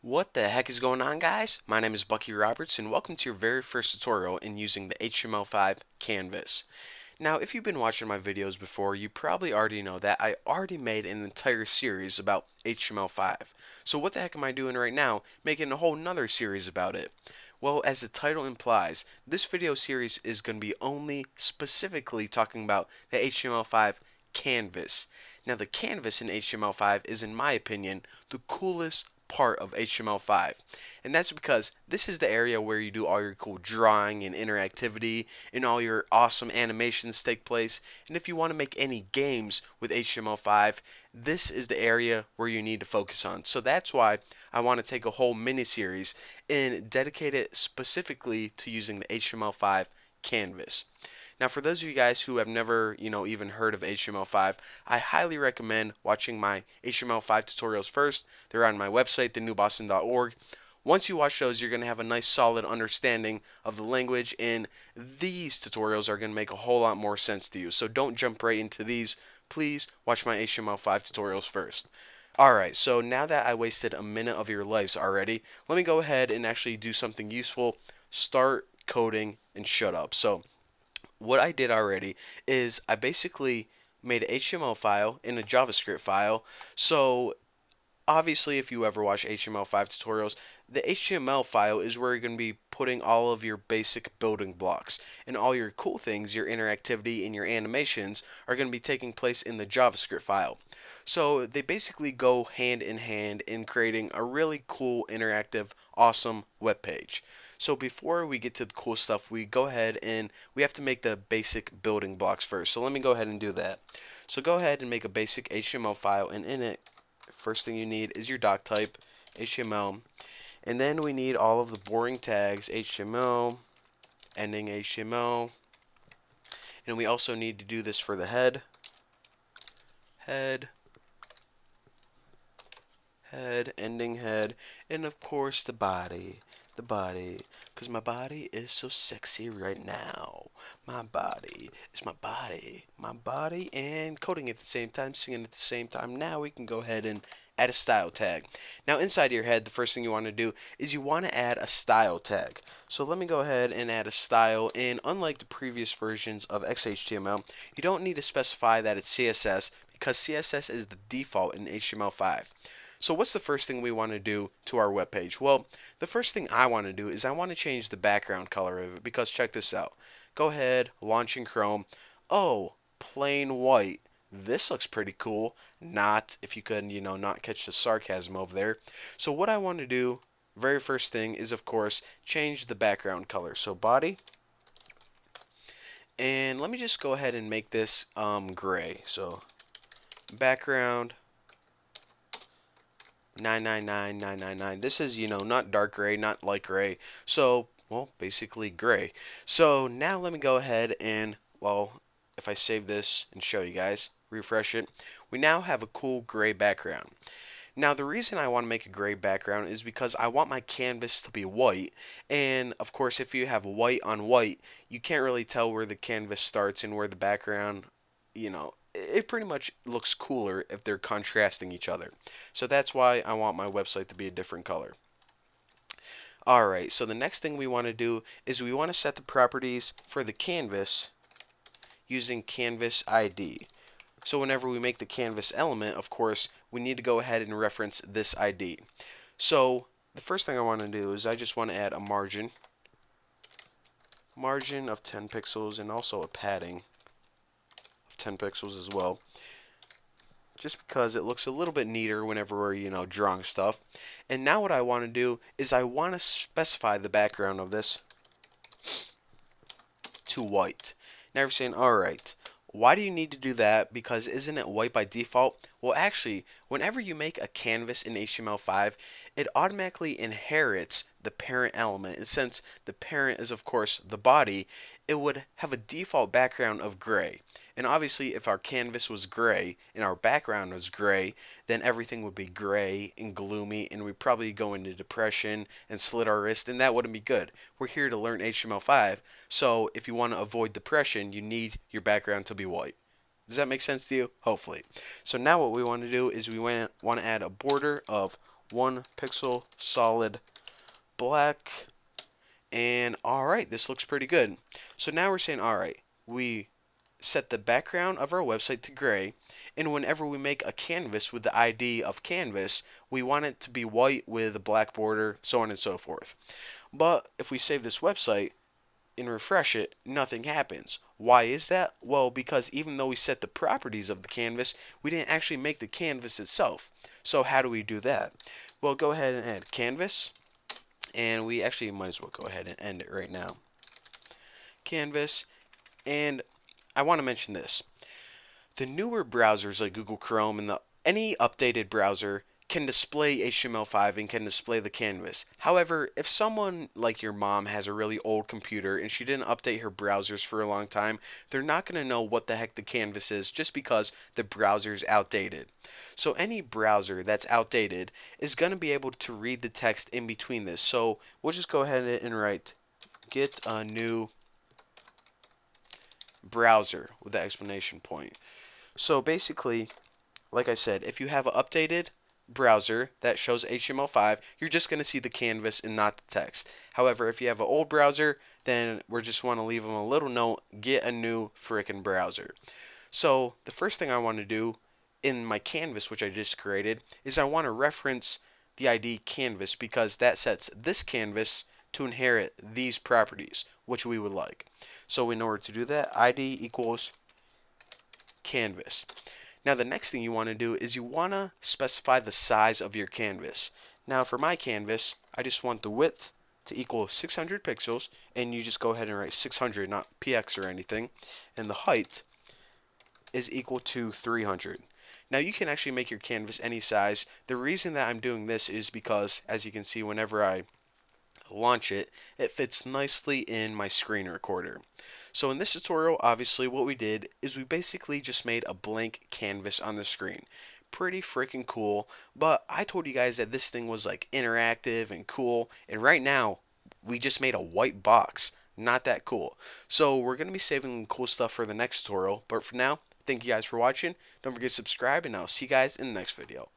What the heck is going on, guys? My name is Bucky Roberts and welcome to your very first tutorial in using the HTML5 canvas. Now, if you've been watching my videos before, you probably already know that I already made an entire series about HTML5. So what the heck am I doing right now, making a whole nother series about it? Well, as the title implies, this video series is going to be only specifically talking about the HTML5 canvas. Now, the canvas in HTML5 is, in my opinion, the coolest part of HTML5. And that's because this is the area where you do all your cool drawing and interactivity and all your awesome animations take place. And if you want to make any games with HTML5, this is the area where you need to focus on. So that's why I want to take a whole mini series and dedicate it specifically to using the HTML5 canvas. Now, for those of you guys who have never, even heard of HTML5, I highly recommend watching my HTML5 tutorials first. They're on my website, thenewboston.org. Once you watch those, you're going to have a nice solid understanding of the language, and these tutorials are going to make a whole lot more sense to you. So don't jump right into these. Please watch my HTML5 tutorials first. Alright, so now that I wasted a minute of your lives already, let me go ahead and actually do something useful. Start coding and shut up. So what I did already is I basically made an HTML file and a JavaScript file. So obviously, if you ever watch HTML5 tutorials, the HTML file is where you're going to be putting all of your basic building blocks, and all your cool things, your interactivity and your animations are going to be taking place in the JavaScript file. So they basically go hand in hand in creating a really cool, interactive, awesome web page. So before we get to the cool stuff, we go ahead and we have to make the basic building blocks first. So let me go ahead and do that. So go ahead and make a basic HTML file, and in it, first thing you need is your doc type, HTML, and then we need all of the boring tags, HTML, ending HTML, and we also need to do this for the head, ending head, and of course the body, because my body is so sexy right now. My body is my body, and coding at the same time, singing at the same time. Now we can go ahead and add a style tag. Now inside your head, the first thing you want to do is you want to add a style tag. So let me go ahead and add a style, and unlike the previous versions of XHTML, you don't need to specify that it's CSS because CSS is the default in HTML5. So what's the first thing we want to do to our web page? Well, the first thing I want to do is I want to change the background color of it, because check this out. Go ahead, launching Chrome. Oh, plain white. This looks pretty cool. Not if you could, not catch the sarcasm over there. So what I want to do, very first thing, is of course change the background color. So body, and let me just go ahead and make this gray. So background 999,999. This is, not dark gray, not light gray. So, well, basically gray. So now let me go ahead and, well, if I save this and show you guys, refresh it, we now have a cool gray background. Now, the reason I want to make a gray background is because I want my canvas to be white, and of course, if you have white on white, you can't really tell where the canvas starts and where the background, it pretty much looks cooler if they're contrasting each other. So that's why I want my website to be a different color. Alright, so the next thing we want to do is we want to set the properties for the canvas using canvas ID. So whenever we make the canvas element, of course, we need to go ahead and reference this ID. So the first thing I want to do is I just want to add a margin of 10 pixels, and also a padding of 10 pixels as well, just because it looks a little bit neater whenever we're, drawing stuff. And now what I want to do is I want to specify the background of this to white. Now you're saying, alright, why do you need to do that? Because isn't it white by default? Well, actually, whenever you make a canvas in HTML5, it automatically inherits the parent element. And since the parent is, of course, the body, it would have a default background of gray. And obviously, if our canvas was gray and our background was gray, then everything would be gray and gloomy, and we'd probably go into depression and slit our wrist, and that wouldn't be good. We're here to learn HTML5, so if you want to avoid depression, you need your background to be white. Does that make sense to you? Hopefully. So now what we want to do is we want to add a border of 1 pixel solid black. And alright, this looks pretty good. So now we're saying, alright, we set the background of our website to gray, and whenever we make a canvas with the ID of canvas, we want it to be white with a black border, so on and so forth. But if we save this website and refresh it, nothing happens. Why is that? Well, because even though we set the properties of the canvas, we didn't actually make the canvas itself. So how do we do that? Well, go ahead and add canvas, and we actually might as well go ahead and end it right now. Canvas, and I want to mention this. The newer browsers like Google Chrome and any updated browser can display HTML5 and can display the canvas. However, if someone like your mom has a really old computer and she didn't update her browsers for a long time, they're not going to know what the heck the canvas is just because the browser's outdated. So any browser that's outdated is going to be able to read the text in between this. So we'll just go ahead and write get a new browser with the exclamation point. So basically, like I said, if you have an updated browser that shows HTML5, you're just going to see the canvas and not the text. However, if you have an old browser, then we just want to leave them a little note, get a new frickin' browser. So the first thing I want to do in my canvas, which I just created, is I want to reference the ID canvas because that sets this canvas to inherit these properties, which we would like. So in order to do that, ID equals canvas. Now the next thing you want to do is you want to specify the size of your canvas. Now for my canvas, I just want the width to equal 600 pixels, and you just go ahead and write 600, not px or anything, and the height is equal to 300. Now you can actually make your canvas any size. The reason that I'm doing this is because, as you can see, whenever I launch it, it fits nicely in my screen recorder. So in this tutorial, obviously what we did is we basically just made a blank canvas on the screen. Pretty freaking cool, but I told you guys that this thing was like interactive and cool, and right now we just made a white box. Not that cool. So we're going to be saving cool stuff for the next tutorial, but for now, thank you guys for watching. Don't forget to subscribe, and I'll see you guys in the next video.